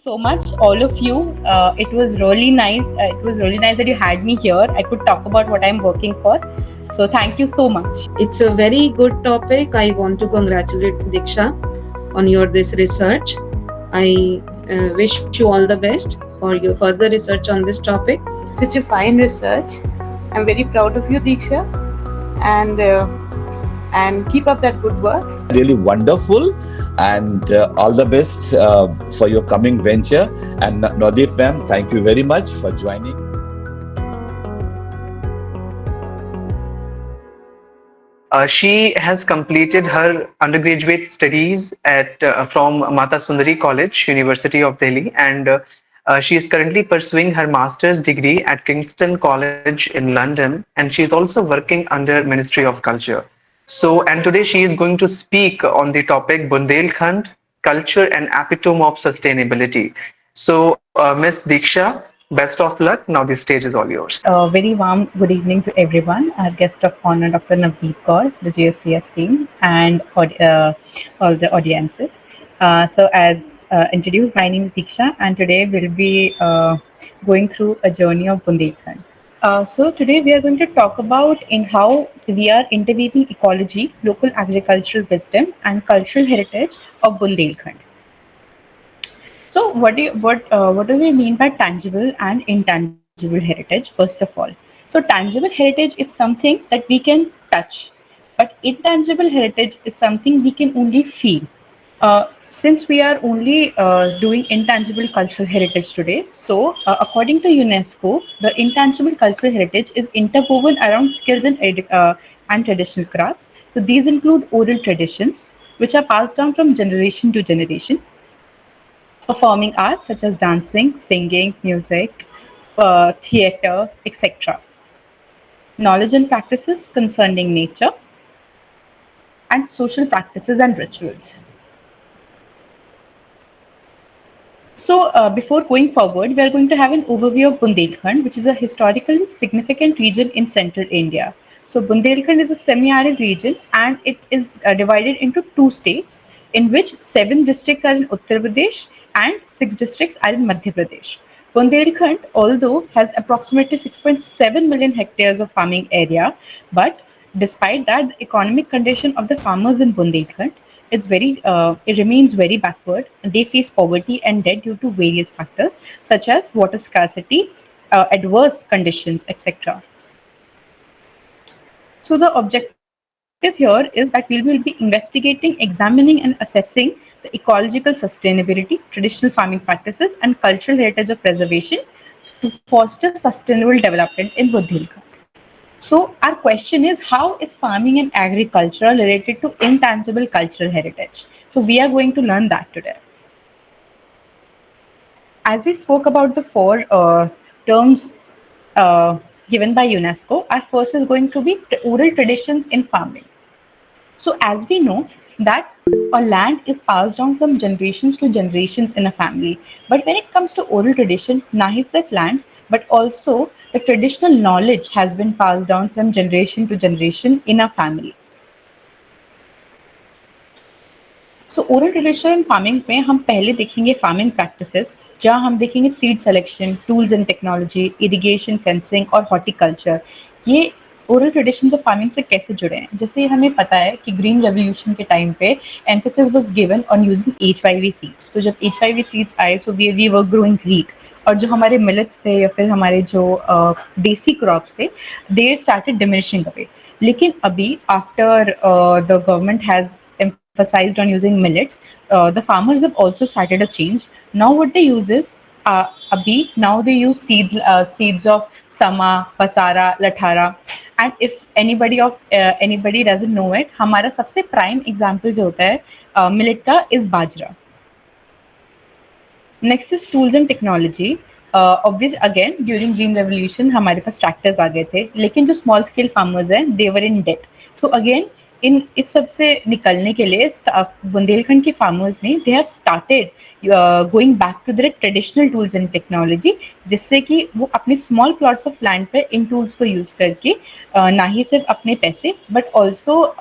so much, all of you. It was really nice. It was really nice that you had me here. I could talk about what I'm working for. So thank you so much. It's a very good topic. I want to congratulate Diksha on your this research. I wish you all the best for your further research on this topic. Such a fine research. I'm very proud of you, Deeksha, and keep up that good work. Really wonderful, and all the best for your coming venture. And Nadeep ma'am, thank you very much for joining. She has completed her undergraduate studies at from Mata Sundari College, University of Delhi, and she is currently pursuing her master's degree at Kingston College in London, and she is also working under Ministry of Culture. So, and today she is going to speak on the topic Bundelkhand, culture and epitome of sustainability. So, Ms. Deeksha, best of luck. Now the stage is all yours. Very warm good evening to everyone. Our guest of honor, Dr. Navdeep Kaur, the GSTS team, and all the audiences. So, as introduced, my name is Deeksha, and today we'll be going through a journey of Bundelkhand. So today we are going to talk about in how we are interweaving ecology, local agricultural wisdom, and cultural heritage of Bundelkhand. So what do we mean by tangible and intangible heritage? First of all, so tangible heritage is something that we can touch, but intangible heritage is something we can only feel. Since we are only doing intangible cultural heritage today, so according to UNESCO, the intangible cultural heritage is interwoven around skills and traditional crafts. So these include oral traditions, which are passed down from generation to generation, performing arts such as dancing, singing, music, theatre, etc. Knowledge and practices concerning nature, and social practices and rituals. So, before going forward, we are going to have an overview of Bundelkhand, which is a historically significant region in central India. So, Bundelkhand is a semi-arid region and it is divided into two states, in which seven districts are in Uttar Pradesh and six districts are in Madhya Pradesh. Bundelkhand, although has approximately 6.7 million hectares of farming area, but despite that, the economic condition of the farmers in Bundelkhand it remains very backward. They face poverty and debt due to various factors such as water scarcity, adverse conditions, etc. So the objective here is that we will be investigating, examining, and assessing the ecological sustainability, traditional farming practices, and cultural heritage of preservation to foster sustainable development in Bundelkhand. So our question is, how is farming and agriculture related to intangible cultural heritage? So we are going to learn that today. As we spoke about the four terms given by UNESCO, our first is going to be oral traditions in farming. So as we know that a land is passed down from generations to generations in a family. But when it comes to oral tradition, nahi sirf land, but also the traditional knowledge has been passed down from generation to generation in a family. So oral tradition farmings में हम पहले देखेंगे farming practices जहाँ हम देखेंगे seed selection, tools and technology, irrigation, fencing और horticulture. ये oral traditions of farming से कैसे जुड़े हैं? जैसे हमें पता है कि ग्रीन रेवोल्यूशन के टाइम पे emphasis was given on using HYV seeds. तो जब एच-वाई-वी सीड्स आए so we were growing wheat, और जो हमारे मिलेट्स थे या फिर हमारे जो देसी क्रॉप्स थे, दे स्टार्टेड डिमिनिशिंग अवे। लेकिन अभी after the government has emphasized on using millets, the farmers have also started a change. Now what they use is abhi now they use seeds of sama, pasara, lathara, and if anybody doesn't know it, हमारा सबसे prime example जो होता है millet का is bajra. Next is tools and technology. Obvious again during green revolution हमारे पास tractors आ गए थे, लेकिन जो small scale farmers हैं they were in debt. So again इन इस सब से निकलने के लिए बुंदेलखंड के फार्मर्स ने they have started going back to their traditional tools and technology, जिससे कि वो अपने स्मॉल प्लॉट्स ऑफ लैंड पे इन टूल्स को यूज करके ना ही सिर्फ अपने पैसे but also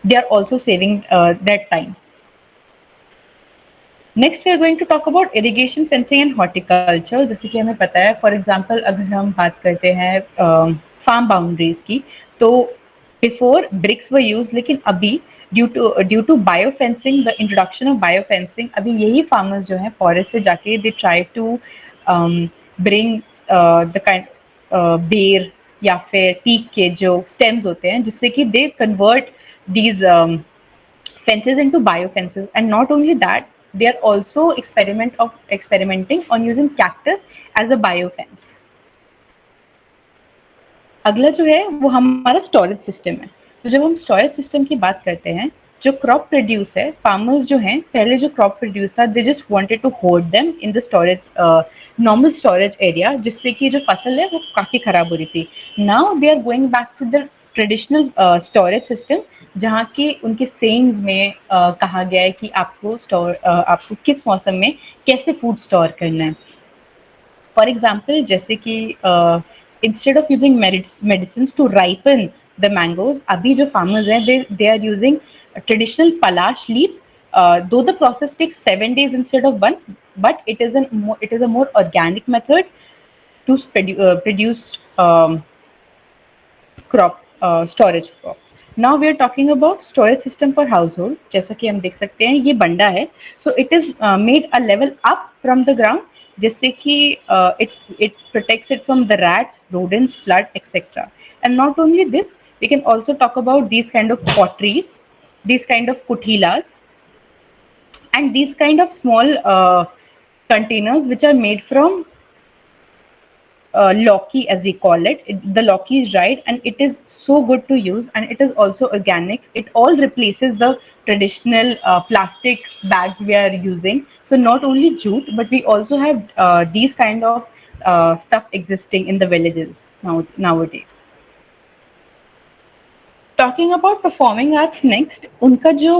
they are also saving that time. Next we are going to talk about irrigation fencing and horticulture. जैसे कि हमें पता है, फॉर एग्जांपल अगर हम बात करते हैं फार्म बाउंड्रीज की, तो बिफोर ब्रिक्स वर यूज, लेकिन अभी due to bio fencing, the introduction of bio fencing, अभी यही फार्मर्स जो हैं फॉरेस्ट से जाके they try to bring the kind ber या फिर टीक के जो स्टेम्स होते हैं, जिससे कि they convert these fences into biofences. And not only that, they are also experimenting on using cactus as a biofence. अगला जो है वो हमारा स्टोरेज सिस्टम है. तो जब हम स्टोरेज सिस्टम की बात करते हैं, जो क्रॉप प्रोड्यूस है, फार्मर्स जो हैं, पहले जो क्रॉप प्रोड्यूस था, they just wanted to hold them in the storage, normal storage area, जिससे कि जो फसल है वो काफी खराब हो रही थी. Now they are going back to the traditional storage system, जहाँ की उनके सेइंग्स में कहा गया है कि आपको किस मौसम में कैसे फूड स्टोर करना है. फॉर एग्जाम्पल, जैसे कि instead of using medicine to ripen the mangoes, अभी जो फार्मर्स हैं, they are using traditional palash leaves, though the process takes 7 days instead of one, but it is a more organic method to produce crop storage crop. Now we are talking about storage system for household. जैसा कि हम देख सकते हैं, ये बंडा है. So it is made a level up from the ground, जिससे कि it protects it from the rats, rodents, flood, etc. And not only this, we can also talk about these kind of potteries, these kind of kutilas, and these kind of small containers which are made from loki, as we call it. The loki is dried and it is so good to use, and it is also organic. It all replaces the traditional plastic bags we are using. So not only jute, but we also have these kind of stuff existing in the villages nowadays. Talking about performing arts next, उनका जो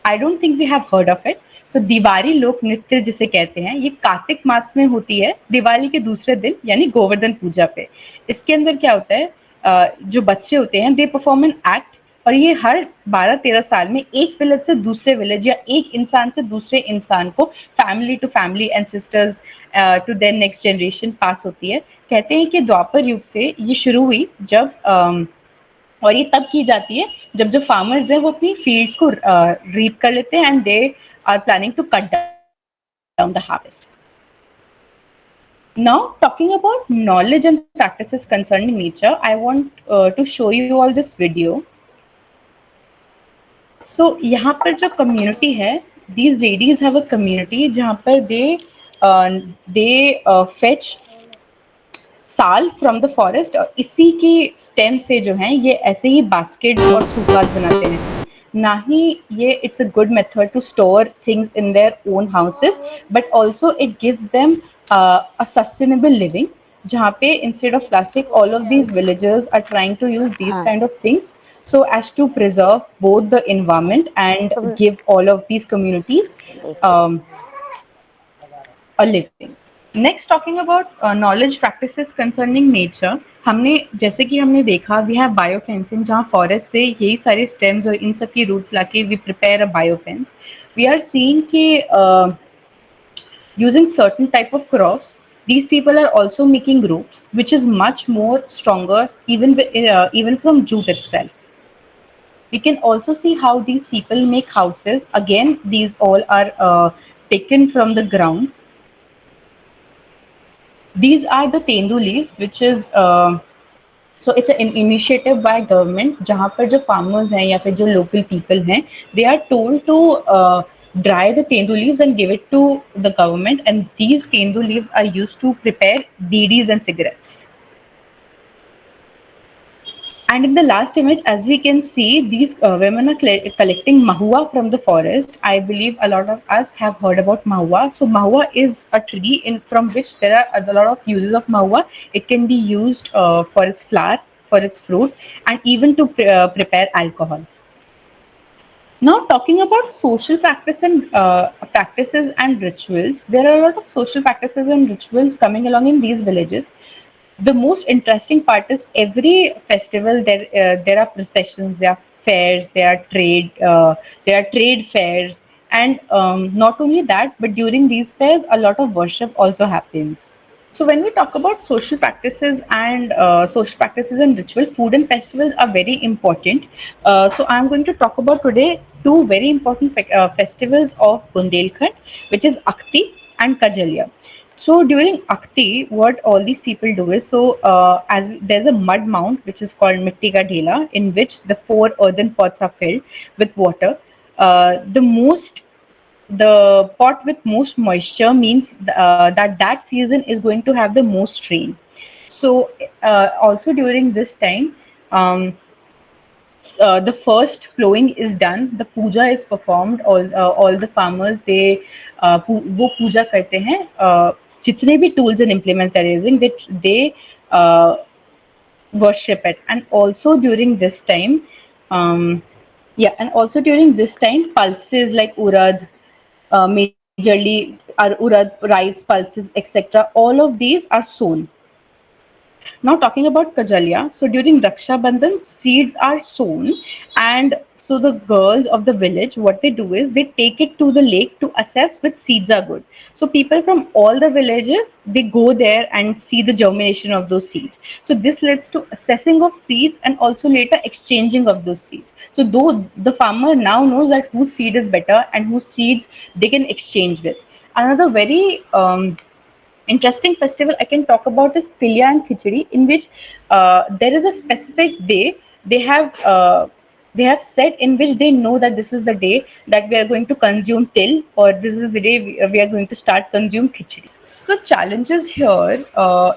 I don't think we have heard of it. So Diwali लोक नृत्य जिसे कहते हैं, ये कार्तिक मास में होती है, दिवाली के दूसरे दिन, यानी गोवर्धन पूजा पे. इसके अंदर क्या होता है, जो बच्चे होते हैं, दे परफॉर्म एन एक्ट, और ये हर 12-13 साल में एक विलेज से दूसरे विलेज या एक इंसान से दूसरे इंसान को, family to family and sisters to their next generation pass होती है. कहते हैं कि द्वापर युग से ये शुरू हुई, जब और ये तब की जाती है जब जो फार्मर्स हैं वो अपनी फील्ड्स को रीप कर लेते हैं, and they are planning to cut down the harvest. Now, talking about knowledge and practices concerning nature, I want to show you all this video. So, यहाँ पर जो community है, these ladies have a community जहाँ पर they fetch साल from the forest, और इसी की स्टेम से जो है ये ऐसे ही बास्केट और सूटकास बनाते हैं. ना ही ये it's a good method to store things in their own houses, but also it gives them a sustainable living, जहाँ पे instead of plastic, all of these villagers are trying to use these kind of things so as to preserve both the environment and give all of these communities um, a living. Next, talking about knowledge practices concerning nature, हमने जैसे कि हमने देखा, we have biofencing, जहाँ forest से यही सारे stems और इन सब की roots लाके we prepare a biofence. We are seeing कि using certain type of crops, these people are also making ropes, which is much more stronger even from jute itself. We can also see how these people make houses. Again, these all are taken from the ground. These are the tendu leaves, which is so it's an initiative by government, जहाँ पर जो farmers हैं या फिर जो local people हैं, they are told to dry the tendu leaves and give it to the government, and these tendu leaves are used to prepare BDs and cigarettes. And in the last image, as we can see, these women are collecting mahua from the forest. I believe a lot of us have heard about mahua. So mahua is a tree from which there are a lot of uses of mahua. It can be used for its flower, for its fruit, and even to prepare alcohol. Now, talking about social practices and rituals, there are a lot of social practices and rituals coming along in these villages. The most interesting part is every festival there are processions, there are fairs, there are trade fairs, And not only that, but during these fairs, a lot of worship also happens. So when we talk about social practices and ritual, food and festivals are very important. So I'm going to talk about today two very important festivals of Bundelkhand, which is Akti and Kajalia. So during Akti, what all these people do is, there's a mud mount which is called Mitti Ka Dhela, in which the four earthen pots are filled with water. The pot with most moisture means that season is going to have the most rain. So also during this time, um, the first plowing is done, the puja is performed. All the farmers वो पूजा करते हैं. जितने भी tools and implements they're using, they uh, worship it. And also during this time, um, yeah, and also during this time, pulses like urad, majorly are urad, rice, pulses, etc. All of these are sown. Now talking about Kajalia, so during Raksha Bandhan, seeds are sown, and so the girls of the village, what they do is they take it to the lake to assess which seeds are good. So people from all the villages, they go there and see the germination of those seeds. So this leads to assessing of seeds and also later exchanging of those seeds. So though the farmer now knows that whose seed is better and whose seeds they can exchange with. Another very interesting festival I can talk about is Tilya and Khichdi, in which there is a specific day they have uh, they have set in which they know that this is the day that we are going to consume till, or this is the day we are going to start consume khichdi. So the challenges here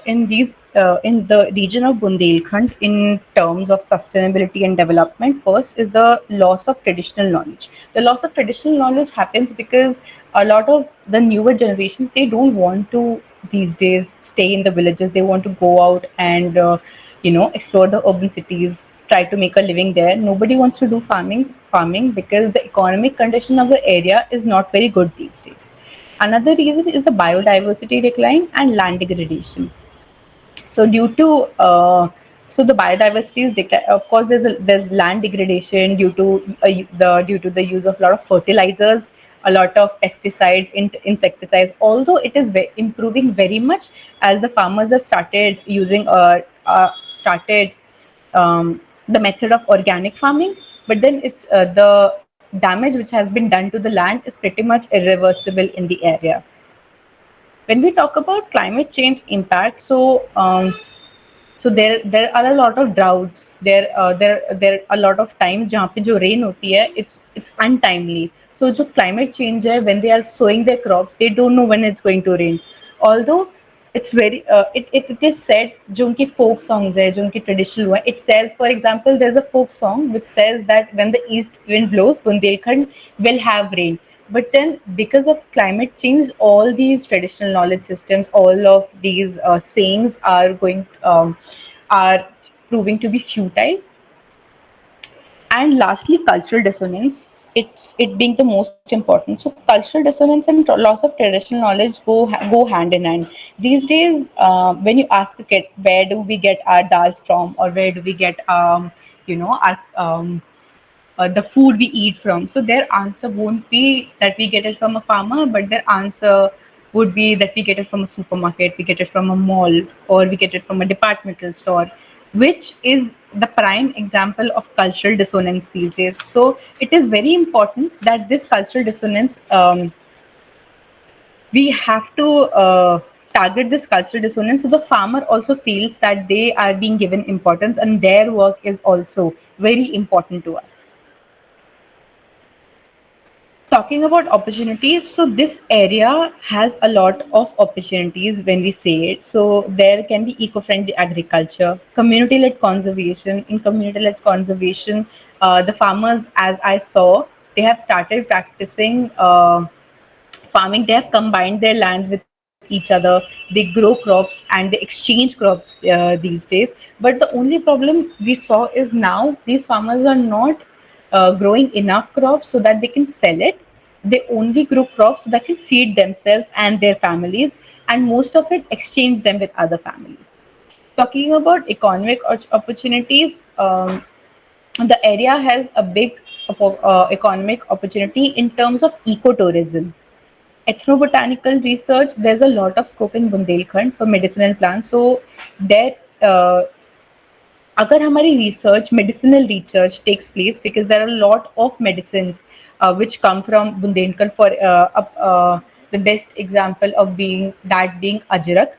in the region of Bundelkhand in terms of sustainability and development, first is the loss of traditional knowledge. The loss of traditional knowledge happens because a lot of the newer generations, they don't want to these days stay in the villages. They want to go out and explore the urban cities, try to make a living there. Nobody wants to do farming because the economic condition of the area is not very good these days. Another reason is the biodiversity decline and land degradation. So due to the biodiversity is decline. Of course, there's land degradation due to the use of a lot of fertilizers, a lot of pesticides, insecticides. Although it is improving very much as the farmers have started the method of organic farming, but then it's the damage which has been done to the land is pretty much irreversible in the area. When we talk about climate change impact, there are a lot of droughts. There a lot of times जहाँ पे जो rain होती है, it's untimely. So जो climate change है, when they are sowing their crops, they don't know when it's going to rain. Although it is said, जो उनकी folk songs है, जो उनकी traditional हुआ है, it says, for example, there's a folk song which says that when the east wind blows, Bundelkhand will have rain. But then, because of climate change, all these traditional knowledge systems, all of these sayings are proving to be futile. And lastly, cultural dissonance. It being the most important. So cultural dissonance and loss of traditional knowledge go hand in hand. These days, when you ask a kid, where do we get our dals from, or where do we get our the food we eat from. So their answer won't be that we get it from a farmer, but their answer would be that we get it from a supermarket, we get it from a mall, or we get it from a departmental store, which is the prime example of cultural dissonance these days. So it is very important that this cultural dissonance, we have to target this cultural dissonance so the farmer also feels that they are being given importance and their work is also very important to us. Talking about opportunities, so this area has a lot of opportunities when we say it. So there can be eco-friendly agriculture, community-led conservation. In community-led conservation, the farmers, as I saw, they have started practicing farming. They have combined their lands with each other. They grow crops and they exchange crops these days. But the only problem we saw is now these farmers are not growing enough crops so that they can sell it. They only grow crops so that can feed themselves and their families, and most of it exchange them with other families. Talking about economic opportunities, the area has a big economic opportunity in terms of ecotourism. Ethnobotanical research, there's a lot of scope in Bundelkhand for medicinal plants. So there, uh, अगर हमारी research, medicinal research takes place, because there are a lot of medicines which come from Bundelkhand. For the best example of being Ajrak,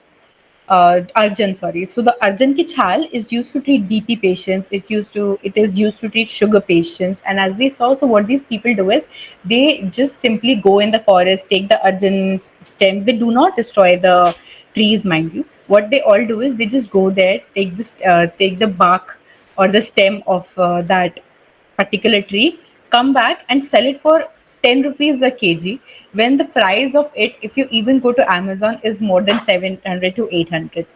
Arjan, sorry. So the Arjan ki chhal is used to treat BP patients. It is used to treat sugar patients. And as we saw, so what these people do is they just simply go in the forest, take the Arjan stems. They do not destroy the trees, mind you. What they all do is they just go there, take the bark or the stem of that particular tree, come back and sell it for 10 rupees a kg, when the price of it, if you even go to Amazon, is more than 700 to 800.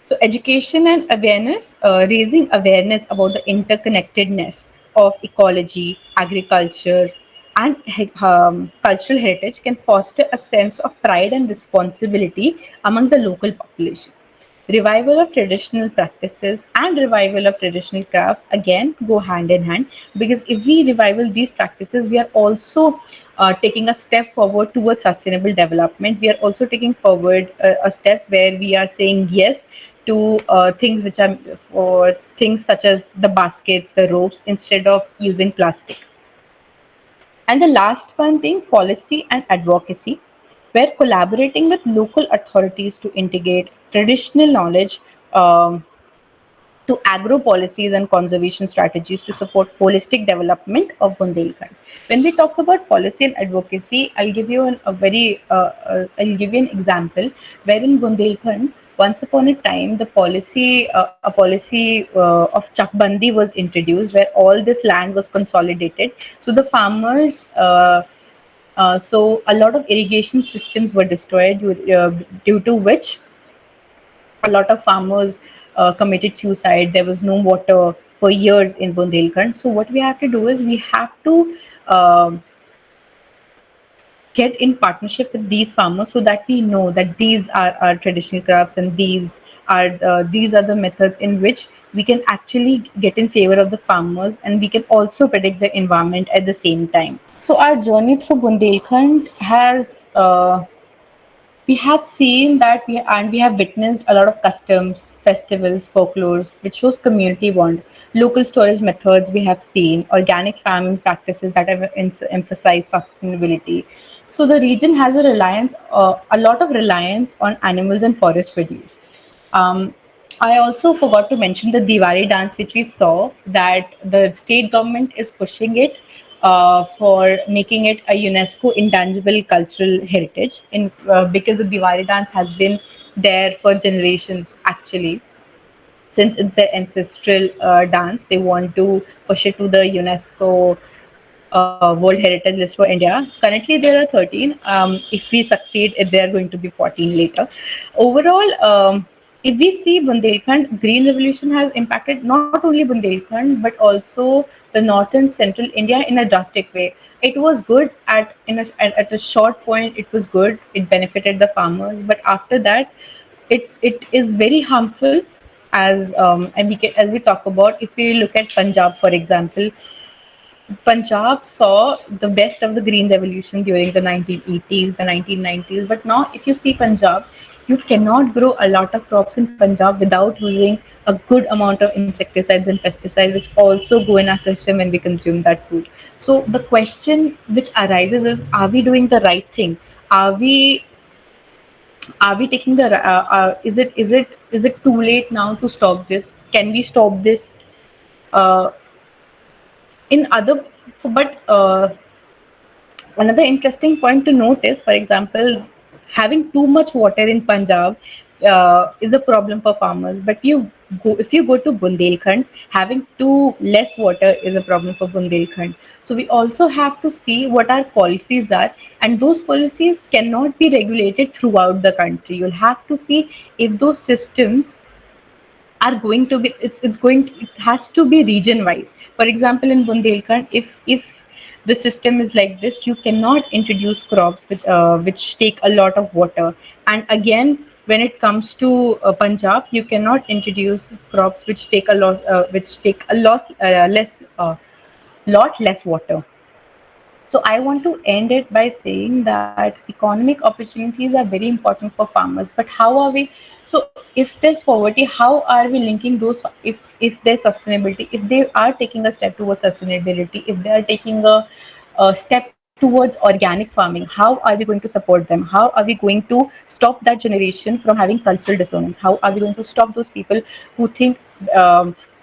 So education and awareness, raising awareness about the interconnectedness of ecology, agriculture, and cultural heritage can foster a sense of pride and responsibility among the local population. Revival of traditional practices and revival of traditional crafts again go hand in hand, because if we revival these practices, we are also taking a step forward towards sustainable development. We are also taking forward a step where we are saying yes to things which are for things such as the baskets, the ropes, instead of using plastic. And the last one being policy and advocacy, where collaborating with local authorities to integrate traditional knowledge to agro policies and conservation strategies to support holistic development of Bundelkhand. When we talk about policy and advocacy, I'll give you an example where in Bundelkhand, once upon a time, a policy of Chakbandi was introduced, where all this land was consolidated. So the farmers. So a lot of irrigation systems were destroyed, due to which a lot of farmers committed suicide. There was no water for years in Bundelkhand. So what we have to do is we have to um get in partnership with these farmers, so that we know that these are our traditional crafts, and these are the methods in which we can actually get in favor of the farmers, and we can also protect the environment at the same time. So our journey through Bundelkhand has we have seen that we have witnessed a lot of customs, festivals, folklores, which shows community bond. Local storage methods we have seen, organic farming practices that have emphasized sustainability. So the region has a lot of reliance on animals and forest produce. Um, I also forgot to mention the Diwali dance, which we saw that the state government is pushing it for making it a UNESCO intangible cultural heritage. Because the Diwali dance has been there for generations, actually, since it's their ancestral dance. They want to push it to the UNESCO World Heritage List for India. Currently, there are 13. If we succeed, there are going to be 14 later. Overall, if we see Bundelkhand, Green Revolution has impacted not only Bundelkhand but also the northern central India in a drastic way. It was good at a short point. It was good. It benefited the farmers, but after that, it is very harmful. As we talk about, if we look at Punjab, for example, Punjab saw the best of the Green Revolution during the 1980s, the 1990s. But now, if you see Punjab, you cannot grow a lot of crops in Punjab without using a good amount of insecticides and pesticides, which also go in our system when we consume that food. So the question which arises is: are we doing the right thing? Are we are we taking the? Is it too late now to stop this? Can we stop this? Uh, in other, but Another interesting point to note is, for example, having too much water in Punjab is a problem for farmers. But if you go to Bundelkhand, having too less water is a problem for Bundelkhand. So we also have to see what our policies are, and those policies cannot be regulated throughout the country. You'll have to see if those systems are going to be it has to be region wise. For example, in Bundelkhand, if the system is like this, you cannot introduce crops which take a lot of water. And again, when it comes to Punjab, you cannot introduce crops which take a loss which take a loss less lot less water. So I want to end it by saying that economic opportunities are very important for farmers. But how are we? So if there's poverty, how are we linking those? If there's sustainability, if they are taking a step towards sustainability, if they are taking a step towards organic farming, how are we going to support them? How are we going to stop that generation from having cultural dissonance? How are we going to stop those people who think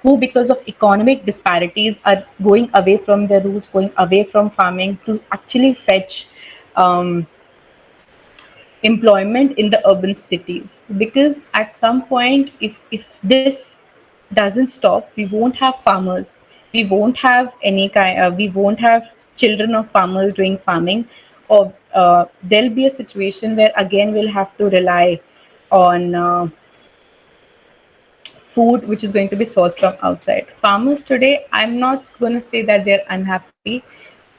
who because of economic disparities are going away from their roots, going away from farming to actually fetch um, employment in the urban cities? Because at some point, if this doesn't stop, we won't have farmers, we won't have we won't have children of farmers doing farming, or there'll be a situation where again we'll have to rely on food which is going to be sourced from outside. Farmers today, I'm not going to say that they're unhappy.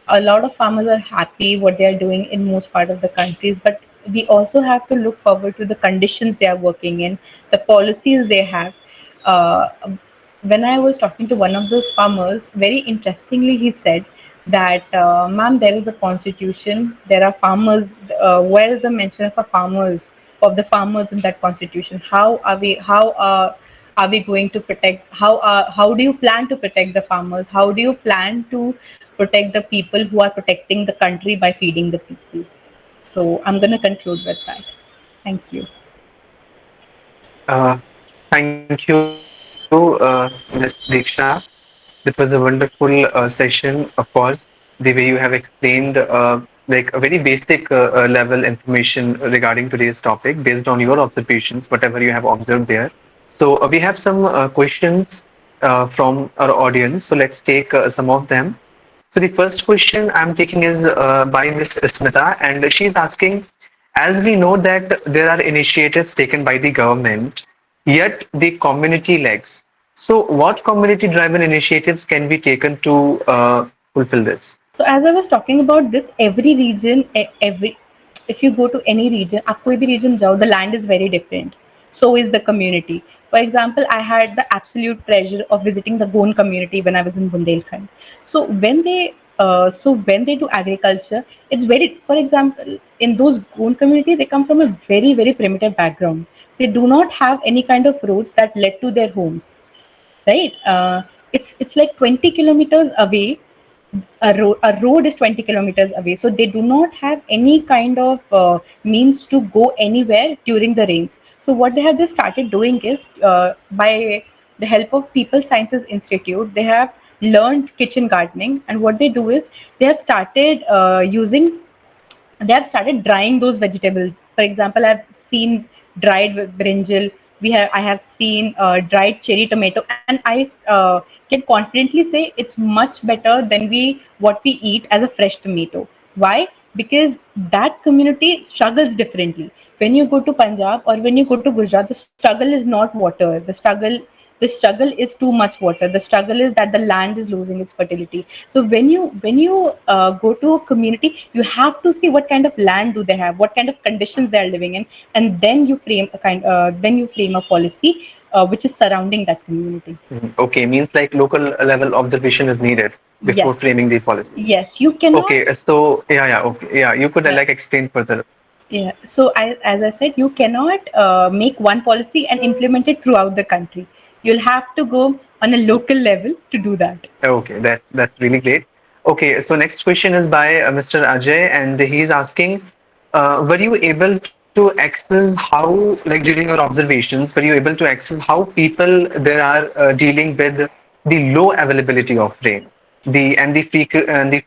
A lot of farmers are happy what they are doing in most part of the countries, but we also have to look forward to the conditions they are working in, the policies they have. Uh, when I was talking to one of those farmers, very interestingly, he said that, ma'am, there is a constitution, there are farmers. Where is the mention of a farmers, of the farmers in that constitution? How are we? Are we going to protect? How do you plan to protect the farmers? How do you plan to protect the people who are protecting the country by feeding the people? So I'm going to conclude with that. Thank you. Thank you, Ms. Deeksha. That was a wonderful session, of course. The way you have explained, like a very basic level information regarding today's topic based on your observations, whatever you have observed there. So we have some questions from our audience. So let's take some of them. So the first question I'm taking is by Miss Smita, and she's asking, as we know that there are initiatives taken by the government, yet the community lags. So what community-driven initiatives can be taken to fulfill this? So as I was talking about this, every region, every if you go to any region, आप कोई भी region जाओ, the land is very different. So is the community. For example, I had the absolute pleasure of visiting the Goan community when I was in Bundelkhand. So when they do agriculture, it's very. For example, in those Goan community, they come from a very primitive background. They do not have any kind of roads that led to their homes, right? It's like 20 kilometers away. A road is 20 kilometers away, so they do not have any kind of means to go anywhere during the rains. So what they have just started doing is, by the help of People Sciences Institute, they have learned kitchen gardening, and what they do is they have started using they have started drying those vegetables. For example, I've seen dried brinjal. I have seen dried cherry tomato, and I can confidently say it's much better than what we eat as a fresh tomato. Why? Because that community struggles differently. When you go to Punjab or when you go to Gujarat, the struggle is not water. The struggle is too much water. The struggle is that the land is losing its fertility. So when you go to a community, you have to see what kind of land do they have, what kind of conditions they are living in, and then you frame a policy which is surrounding that community. Mhm. Okay, means like local level observation is needed before Yes, framing the policy. yes, you cannot. Okay, so yeah, okay, yeah, you could Yeah. like explain further. Yeah. So as I said, you cannot make one policy and implement it throughout the country. You'll have to go on a local level to do that. Okay, that's really great. Okay, so next question is by Mr. Ajay, and he's asking, were you able to access how, like during your observations, were you able to access how people there are dealing with the low availability of rain, the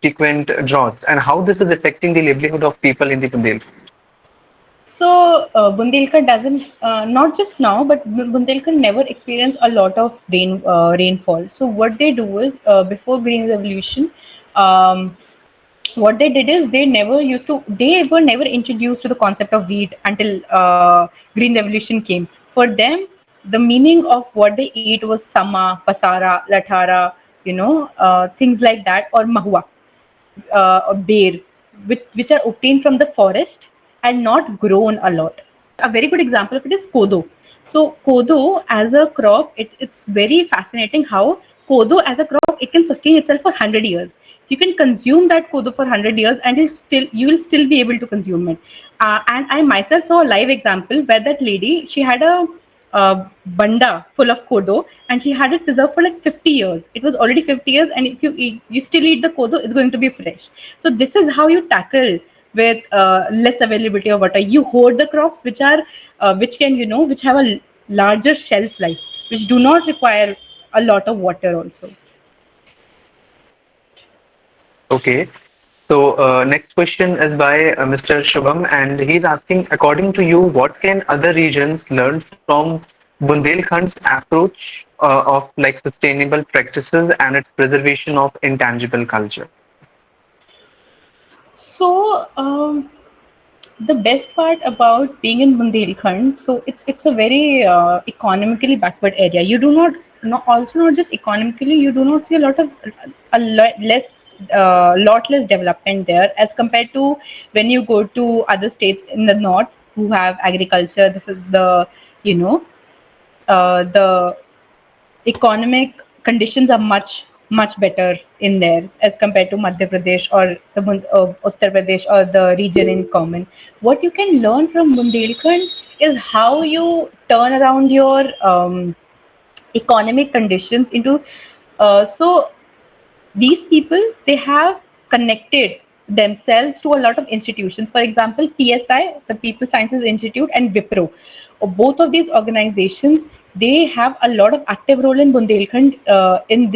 frequent droughts, and how this is affecting the livelihood of people in the Bundelkhand? So Bundelkhand doesn't, not just now, but Bundelkhand never experienced a lot of rainfall. So what they do is, before Green Revolution, um, what they did is they were never introduced to the concept of wheat until Green Revolution came. For them, the meaning of what they eat was sama, pasara, latara, things like that, or mahua, or bear, which are obtained from the forest and not grown a lot. A very good example of it is kodo. So kodo as a crop, it's very fascinating how kodo as a crop, it can sustain itself for 100 years. You can consume that kodo for 100 years, and you will still be able to consume it. And I myself saw a live example where that lady, she had a banda full of kodo, and she had it preserved for like 50 years. It was already 50 years, and if you still eat the kodo, it's going to be fresh. So this is how you tackle with less availability of water. You hoard the crops which can, which have a larger shelf life, which do not require a lot of water also. Okay. So next question is by Mr. Shubham, and he's asking, according to you, what can other regions learn from Bundelkhand's approach of like sustainable practices and its preservation of intangible culture? So the best part about being in Bundelkhand, so it's a very economically backward area. You do not also not just economically, you do not see a lot less lot less development there as compared to when you go to other states in the north who have agriculture. This is the, you know the economic conditions are much better in there as compared to Madhya Pradesh or Uttar Pradesh or the region in common. What you can learn from Bundelkhand is how you turn around your economic conditions into so these people, they have connected themselves to a lot of institutions. For example, PSI, the People Sciences Institute, and Wipro. Both of these organizations, they have a lot of active role in Bundelkhand in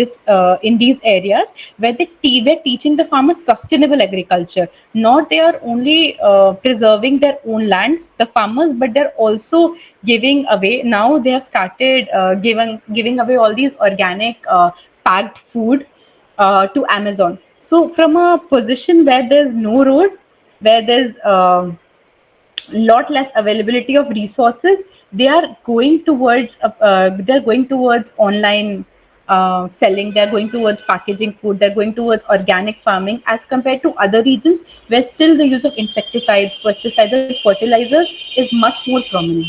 these areas where they're teaching the farmers sustainable agriculture. Not they are only preserving their own lands, the farmers, but they're also giving away. Now they have started giving away all these organic packed food to Amazon. So from a position where there's no road, where there's lot less availability of resources, they're going towards online selling. They're going towards packaging food. They're going towards organic farming as compared to other regions where still the use of insecticides, pesticides, and fertilizers is much more prominent.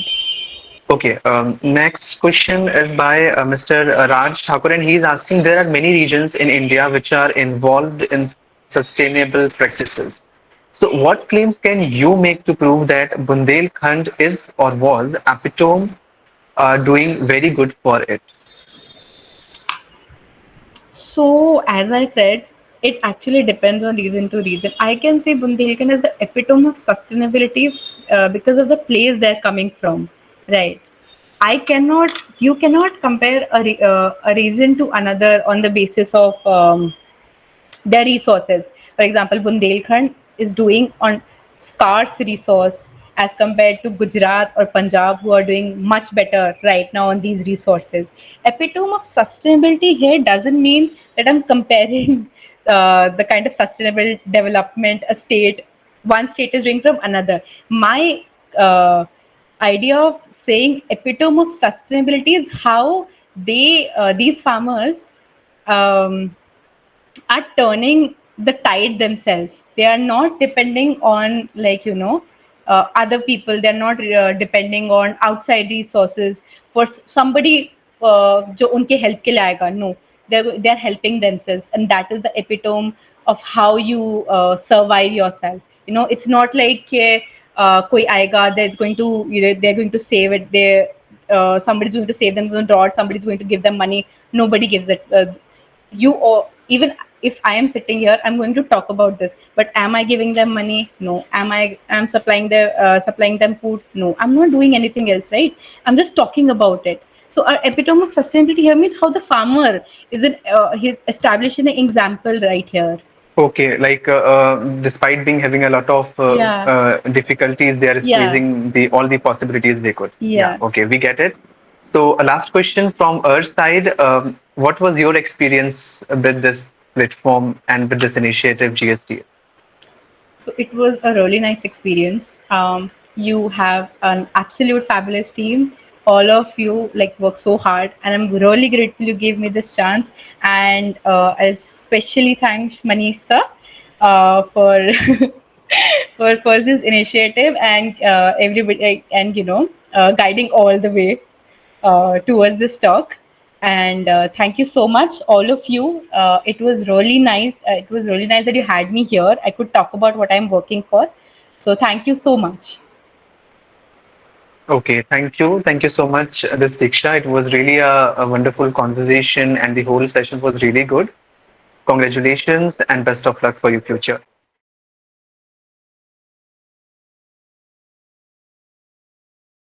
Okay, next question is by Mr. Raj Thakur, and he's asking, there are many regions in India which are involved in sustainable practices. So, what claims can you make to prove that Bundelkhand is or was epitome doing very good for it? So, as I said, it actually depends on region to region. I can say Bundelkhand is the epitome of sustainability because of the place they're coming from, right? You cannot compare a region to another on the basis of their resources. For example, Bundelkhand is doing on scarce resource as compared to Gujarat or Punjab, who are doing much better right now on these resources. Epitome of sustainability here doesn't mean that I'm comparing the kind of sustainable development one state is doing from another. My idea of saying epitome of sustainability is how these farmers um, are turning the tide themselves. They are not depending on, like, other people. They're not depending on outside resources for somebody जो उनके help के लिए आएगा. No, they're helping themselves, and that is the epitome of how you survive yourself. It's not like कोई आएगा, there's going to, they're going to save it. Somebody's going to save them from the drought. Somebody's going to give them money. Nobody gives it. You or even if I am sitting here, I'm going to talk about this. But am I giving them money? No. Am supplying them food? No. I'm not doing anything else, right? I'm just talking about it. So our epitome of sustainability here means how the farmer he's establishing an example right here. Okay, like despite being having a lot of Yeah. difficulties, they are Yeah. squeezing the all the possibilities they could. Yeah, Yeah. okay, we get it. So, a last question from our side. What was your experience with this platform and with this initiative, GSTS? So it was a really nice experience. You have an absolute fabulous team. All of you like work so hard, and I'm really grateful you gave me this chance. And I especially thank Manisa for for this initiative and everybody and guiding all the way towards this talk. And thank you so much, all of you. It was really nice. It was really nice that you had me here. I could talk about what I'm working for. So thank you so much. Okay, thank you. Thank you so much, this Diksha. It was really a wonderful conversation, and the whole session was really good. Congratulations and best of luck for your future.